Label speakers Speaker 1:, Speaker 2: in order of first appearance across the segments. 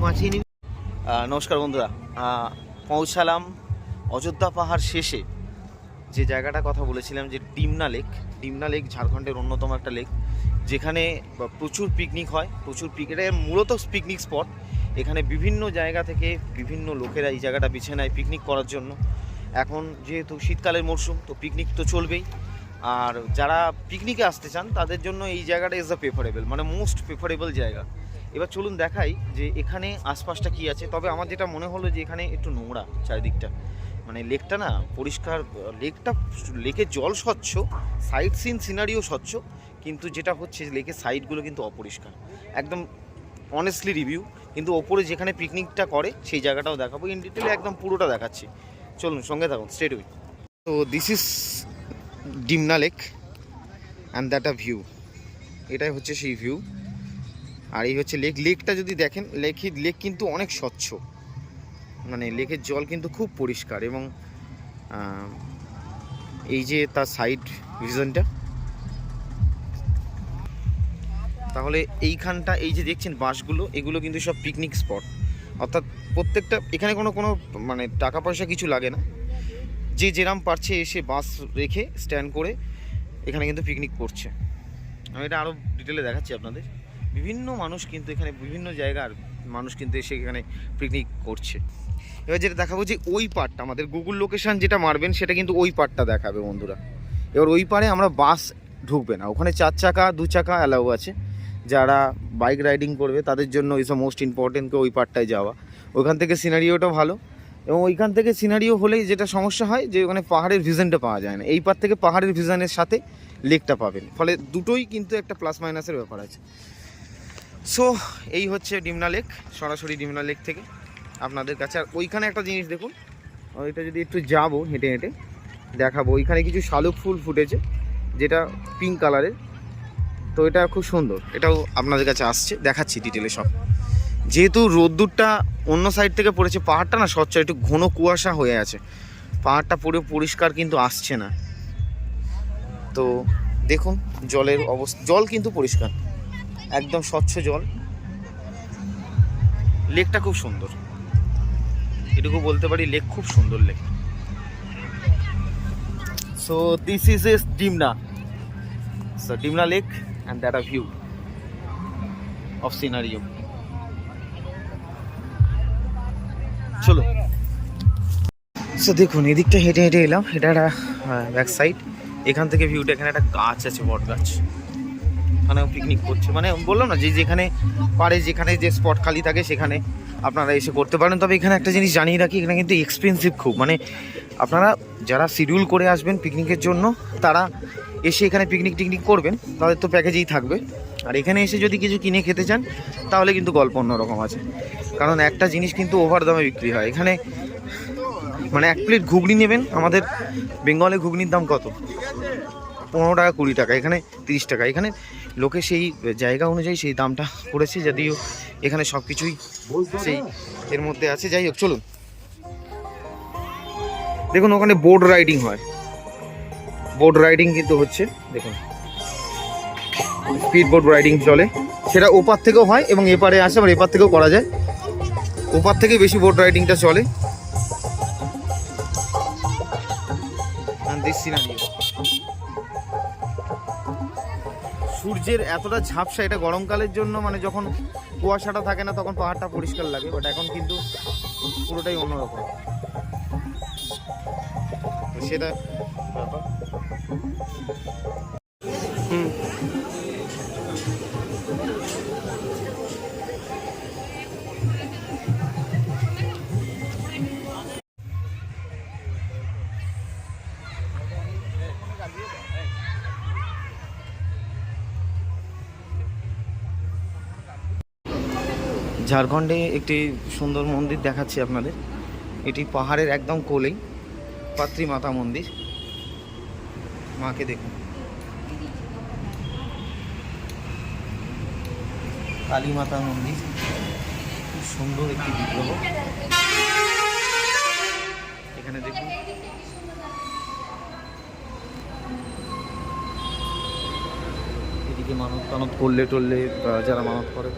Speaker 1: বাঁচিয়ে নিবি। নমস্কার বন্ধুরা, পৌঁছালাম অযোধ্যা পাহাড় শেষে যে জায়গাটা কথা বলেছিলাম, যে ডিমনা লেক। ডিমনা লেক ঝাড়খণ্ডের অন্যতম একটা লেক, যেখানে প্রচুর পিকনিক হয়, এটা মূলত পিকনিক স্পট। এখানে বিভিন্ন জায়গা থেকে বিভিন্ন লোকেরা এই জায়গাটা বেছে নেয় পিকনিক করার জন্য। এখন যেহেতু শীতকালের মরশুম, তো পিকনিক তো চলবেই। আর যারা পিকনিকে আসতে চান তাদের জন্য এই জায়গাটা ইজ দ্য প্রেফারেবল, মানে মোস্ট প্রেফারেবল জায়গা। এবার চলুন দেখাই যে এখানে আশপাশটা কি আছে। তবে আমার যেটা মনে হলো যে এখানে একটু নোংরা চারিদিকটা, মানে লেকটা না পরিষ্কার, লেকের জল স্বচ্ছ, সাইড সিনারিও স্বচ্ছ, কিন্তু যেটা হচ্ছে লেকের সাইডগুলো কিন্তু অপরিষ্কার একদম। Honestly review. কিন্তু ওপরে যেখানে পিকনিকটা করে সেই জায়গাটাও দেখাবো ইন ডিটেলে, একদম পুরোটা দেখাচ্ছি। চলুন সঙ্গে থাকুন, স্ট্রেট উইথ। তো this is Dimna lake and that a view. এটাই হচ্ছে সেই ভিউ। আর এই হচ্ছে লেকটা যদি দেখেন, লেক কিন্তু অনেক স্বচ্ছ, মানে লেকের জল কিন্তু খুব পরিষ্কার। এবং এই যে তার সাইড ভিশনটা, তাহলে এইখানটা এই যে দেখছেন বাসগুলো, এগুলো কিন্তু সব পিকনিক স্পট। অর্থাৎ প্রত্যেকটা এখানে কোনো মানে টাকা পয়সা কিছু লাগে না, যে যেরাম পারছে এসে বাস রেখে স্ট্যান্ড করে এখানে কিন্তু পিকনিক করছে। আমি এটা আরও ডিটেলে দেখাচ্ছি আপনাদের। বিভিন্ন মানুষ কিন্তু এখানে, বিভিন্ন জায়গার মানুষ কিন্তু এসে এখানে পিকনিক করছে। এবার যেটা দেখাবো যে ওই পার্টটা, আমাদের গুগল লোকেশান যেটা মারবেন সেটা কিন্তু ওই পার্টটা দেখাবে বন্ধুরা। এবার ওই পারে আমরা বাস ঢুকবে না, ওখানে 4 চাকা 2 চাকা অ্যালাউ আছে। যারা বাইক রাইডিং করবে তাদের জন্য ইজ দ্য মোস্ট ইম্পর্টেন্ট ওই পার্টটায় যাওয়া। ওইখান থেকে সিনারিওটা ভালো, এবং ওইখান থেকে সিনারিও হলেই যেটা সমস্যা হয় যে ওখানে পাহাড়ের ভিশনটা পাওয়া যায় না। এই পার থেকে পাহাড়ের ভিশনের সাথে লেকটা পাবেন, ফলে দুটোই কিন্তু একটা প্লাস মাইনাসের ব্যাপার আছে। সো এই হচ্ছে ডিমনা লেক, সরাসরি ডিমনা লেক থেকে আপনাদের কাছে। আর ওইখানে একটা জিনিস দেখুন, ওইটা যদি একটু যাবো হেঁটে হেঁটে দেখাবো, ওইখানে কিছু শালুক ফুল ফুটেছে যেটা পিঙ্ক কালারের। তো এটা খুব সুন্দর, এটাও আপনাদের কাছে আসছে, দেখাচ্ছি ডিটেলে সব। যেহেতু রোদ্দুরটা অন্য সাইড থেকে পড়েছে, পাহাড়টা না স্বচ্ছ, একটু ঘন কুয়াশা হয়ে আছে, পাহাড়টা পুরো পরিষ্কার কিন্তু আসছে না। তো দেখুন জলের অবস্থা, জল কিন্তু পরিষ্কার, একদম স্বচ্ছ জল। লেকটা খুব সুন্দর, এটুকু বলতে পারি, লেক খুব সুন্দর lake. So this is a Dimna lake and that a view of scenario. চলো। সো দেখুন এদিকটা হেঁটে হেঁটে এলাম, এটা একটা ব্যাক সাইড। এখান থেকে ভিউটা, এখানে একটা গাছ আছে, বট গাছ, ওখানেও পিকনিক করছে। মানে বললাম না, যে যেখানে পারে, যেখানে যে স্পট খালি থাকে সেখানে আপনারা এসে করতে পারেন। তবে এখানে একটা জিনিস জানিয়ে রাখি, এখানে কিন্তু এক্সপেন্সিভ খুব। মানে আপনারা যারা শিডিউল করে আসবেন পিকনিকের জন্য, তারা এসে এখানে পিকনিক করবেন, তাদের তো প্যাকেজেই থাকবে। আর এখানে এসে যদি কিছু কিনে খেতে চান তাহলে কিন্তু গল্প অন্যরকম আছে। কারণ একটা জিনিস কিন্তু ওভার দামে বিক্রি হয় এখানে। মানে 1 প্লেট ঘুগনি নেবেন, আমাদের বেঙ্গলে ঘুগনির দাম কত? 15 টাকা 20 টাকা, এখানে 30 টাকা। এখানে লোকে সেই জায়গা অনুযায়ী সেই দামটা করেছে, যদিও এখানে সব কিছুই সেই এর মধ্যে আছে। যাই হোক, চলুন দেখুন ওখানে বোট রাইডিং হয়, বোট রাইডিং কিন্তু হচ্ছে, দেখুন স্পিড বোট রাইডিং চলে। সেটা ওপার থেকেও হয় এবং এপারে আসে, আবার এপার থেকেও করা যায়। ওপার থেকে বেশি বোট রাইডিংটা চলে। সূর্যের এতটা ঝাপসা, এটা গরমকালের জন্য, মানে যখন কুয়াশাটা থাকে না তখন পাহাড়টা পরিষ্কার লাগে, বাট এখন কিন্তু পুরোটাই অন্যরকম। সেটা ব্যাপার। ঝাড়খণ্ডে একটি সুন্দর মন্দির দেখাচ্ছি আপনাদের। এটি পাহাড়ের একদম কোলেই, পাত্রী মাতা মন্দির। মাকে দেখুন, কালী মাতা মন্দির, খুব সুন্দর একটি বিগ্রহ। এখানে দেখুন এদিকে মানত টানত করলে টললে, যারা মানত করে,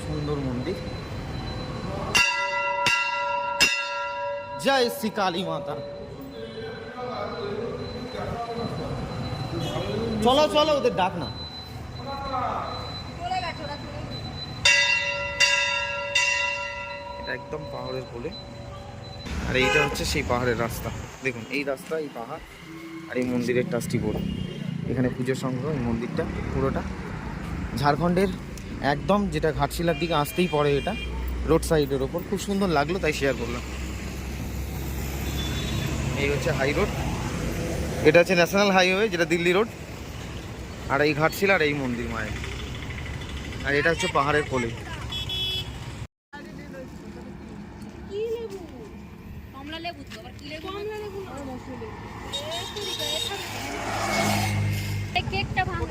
Speaker 1: সুন্দর মন্দির। জয় শ্রী কালী মাতা। চলো চলো, ওদের ডাক না। এটা একদম পাহাড়ের কোলে, আর এইটা হচ্ছে সেই পাহাড়ের রাস্তা। দেখুন এই রাস্তা, এই পাহাড়, আর এই মন্দিরের টাস্টি বোর্ড। এখানে পুজো সংঘ, এই মন্দিরটা পুরোটা ঝাড়খণ্ডের একদম, যেটা ঘাটশিলার দিকে আসতেই পড়ে, এটা রোড সাইডের ওপর। খুব সুন্দর লাগলো তাই শেয়ার করলাম। এই হচ্ছে হাই রোড, এটা হচ্ছে ন্যাশনাল হাইওয়ে যেটা দিল্লি রোড, আর এই ঘাটশিলা আর এই মন্দির মায়ের, আর এটা হচ্ছে পাহাড়ের কোলে।
Speaker 2: কেকটা ভাঙ